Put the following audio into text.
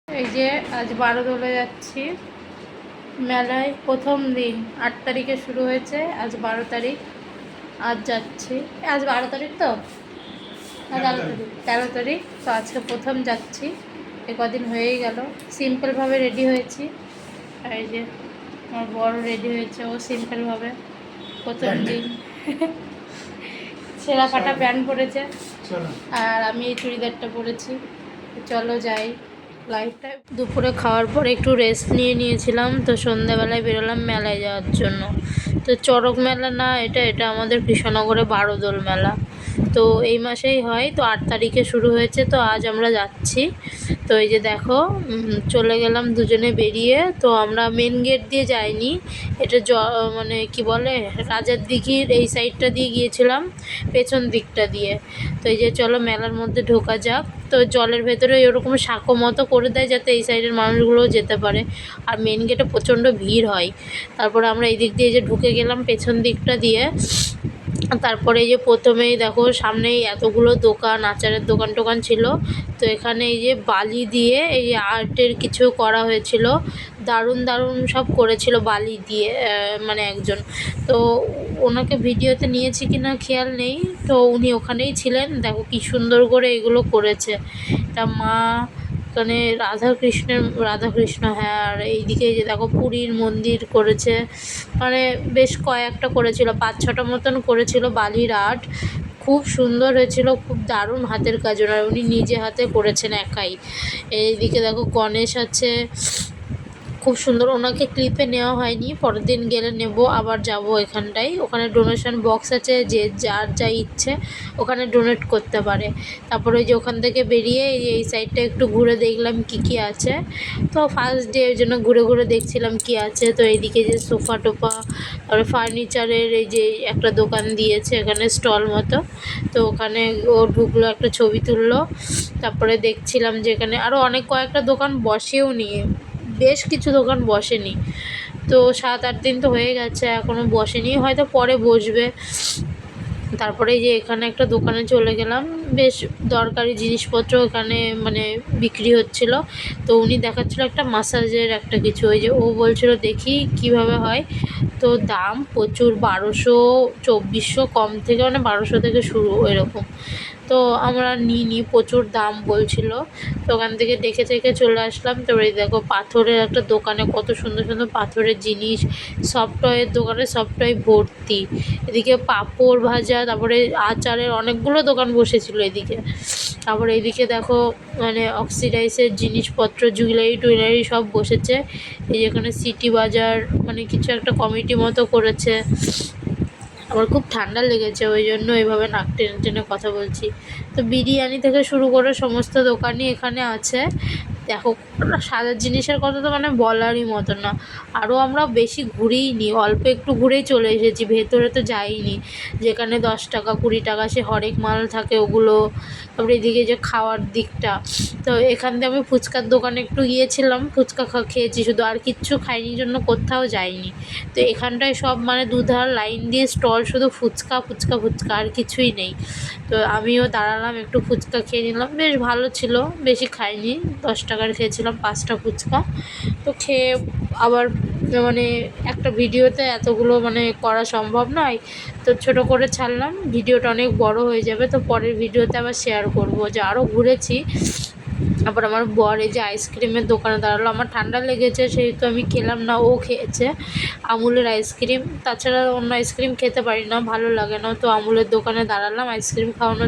এই যে আজ 12 দোলে যাচ্ছি মেলায়, প্রথম দিন। 8 তারিখে শুরু হয়েছে, আজ 12 তারিখ। আজ যাচ্ছি, আজ 12 তারিখ তো, আজ 13 তারিখ তো, আজকে প্রথম যাচ্ছি। কদিন হয়েই গেল। সিম্পলভাবে রেডি হয়েছি। এই যে আমার বড় রেডি হয়েছে, ও সিম্পলভাবে প্রথম দিন ছেঁড়া ফাটা প্যান্ট পরেছে, আর আমি এই চুড়িদারটা পরেছি। চলো যাই। লাইফটা দুপুরে খাওয়ার পর একটু রেস্ট নিয়েছিলাম, তো সন্ধ্যাবেলায় বেরোলাম মেলায় যাওয়ার জন্য। তো চড়ক মেলা না, এটা আমাদের কৃষ্ণনগরে 12 দোল মেলা। তো এই মাসেই হয়, তো 8 তারিখে শুরু হয়েছে। তো আজ আমরা যাচ্ছি। তো এই যে দেখো, চলে গেলাম দুজনে বেরিয়ে। তো আমরা মেন গেট দিয়ে যাইনি, এটা মানে কি বলে, রাজার দিঘির এই সাইডটা দিয়ে গিয়েছিলাম, পেছন দিকটা দিয়ে। তো এই যে চলো মেলার মধ্যে ঢোকা যাক। তো জলের ভেতরে এরকম সাঁকো মতো করে দেয় যাতে এই সাইডের মানুষগুলোও যেতে পারে। আর মেন গেটে প্রচণ্ড ভিড় হয়। তারপরে আমরা এই দিক দিয়ে যে ঢুকে গেলাম পেছন দিকটা দিয়ে। তারপরে এই যে প্রথমেই দেখো সামনেই এতগুলো দোকান, আচারের দোকান টোকান ছিল। তো এখানে এই যে বালি দিয়ে এই যে আর্টের কিছু করা হয়েছিল, দারুণ দারুণ সব করেছিল বালি দিয়ে, মানে একজন। তো ওনাকে ভিডিওতে নিয়েছি কিনা খেয়াল নেই, তো উনি ওখানেই ছিলেন। দেখো কি সুন্দর করে এগুলো করেছে। তা মা এখানে রাধাকৃষ্ণ, হ্যাঁ। আর এইদিকে যে দেখো পুরীর মন্দির করেছে, মানে বেশ কয়েকটা করেছিল, 5-6টা মতন করেছিল বালির আর্ট। খুব সুন্দর হয়েছিল, খুব দারুণ হাতের কাজ, ওনার উনি নিজে হাতে করেছেন একাই। এইদিকে দেখো গণেশ আছে, খুব সুন্দর। ওনাকে ক্লিপে নেওয়া হয়নি, পরের দিন গেলে নেব, আবার যাব এখানটায়। ওখানে ডোনেশন বক্স আছে, যে যার যা ইচ্ছে ওখানে ডোনেট করতে পারে। তারপরে ওই যে ওখান থেকে বেরিয়ে এই সাইডটা একটু ঘুরে দেখলাম কি আছে। তো ফার্স্ট ডে এর জন্য ঘুরে ঘুরে দেখছিলাম কি আছে। তো এইদিকে যে সোফা টোফা, তারপরে ফার্নিচারের এই যে একটা দোকান দিয়েছে এখানে স্টল মতো। তো ওখানে ও ঢুকলো, একটা ছবি তুললো। তারপরে দেখছিলাম যে এখানে আরও অনেক কয়েকটা দোকান বসেও নিয়ে, বেশ কিছু দোকান বসেনি। তো 7-8 দিন তো হয়ে গেছে, এখনও বসেনি, হয়তো পরে বসবে। তারপরে যে এখানে একটা দোকানে চলে গেলাম, বেশ দরকারি জিনিসপত্র এখানে মানে বিক্রি হচ্ছিল। তো উনি দেখাচ্ছিল একটা মাসাজের একটা কিছু, ওই যে ও বলছিল দেখি কিভাবে হয়। তো দাম প্রচুর, 1200-2400, কম থেকে মানে 1200 থেকে শুরু এরকম। তো আমরা নিইনি, প্রচুর দাম বলছিল। তো ওখান থেকে দেখে চলে আসলাম। তারপরে দেখো পাথরের একটা দোকানে কত সুন্দর সুন্দর পাথরের জিনিস, সফট টয়ের দোকানে সফট টয় ভর্তি। এদিকে পাঁপড় ভাজা, তারপরে আচারের অনেকগুলো দোকান বসেছিল এদিকে। তারপরে এইদিকে দেখো মানে অক্সিডাইজের জিনিসপত্র, জুয়েলারি সব বসেছে। এই যেখানে সিটি বাজার মানে কিছু একটা কমিটি মতো করেছে। আমার খুব ঠান্ডা লেগেছে, ওই জন্য এইভাবে নাক টেনে টেনে কথা বলছি। তো বিরিয়ানি থেকে শুরু করে সমস্ত দোকানই এখানে আছে। দেখো সাজার জিনিসের কথা তো মানে বলারই মতো না। আরও আমরা বেশি ঘুরিনি, অল্প একটু ঘুরেই চলে এসেছি, ভেতরে তো যাইনি। যেখানে 10 টাকা 20 টাকা সে হরেক মাল থাকে ওগুলো। তারপরে এদিকে যে খাওয়ার দিকটা, তো এখান থেকে আমি ফুচকার দোকানে একটু গিয়েছিলাম, ফুচকা খেয়েছি শুধু, আর কিচ্ছু খাইনি, জন্য কোথাও যাইনি। তো এখানটায় সব মানে দুধার লাইন দিয়ে স্টল, শুধু ফুচকা ফুচকা ফুচকা, আর কিছুই নেই। তো আমিও দাঁড়ালাম, একটু ফুচকা খেয়ে নিলাম, বেশ ভালো ছিল, বেশি খাইনি, 10 টাকার খেয়েছিলাম 5টা ফুচকা। তো খেয়ে আবার মানে একটা ভিডিওতে এতগুলো মানে করা সম্ভব নয়, তো ছোটো করে ছাড়লাম, ভিডিওটা অনেক বড় হয়ে যাবে। তো পরের ভিডিওতে আবার শেয়ার করব যে আরও ঘুরেছি। আবার আমার বর এই যে আইসক্রিমের দোকানে দাঁড়ালো, আমার ঠান্ডা লেগেছে সেহেতু আমি খেলাম না, ও খেয়েছে আমুলের আইসক্রিম। তাছাড়া অন্য আইসক্রিম খেতে পারি না, ভালো লাগে না। তো আমুলের দোকানে দাঁড়ালাম আইসক্রিম খাওয়ানোর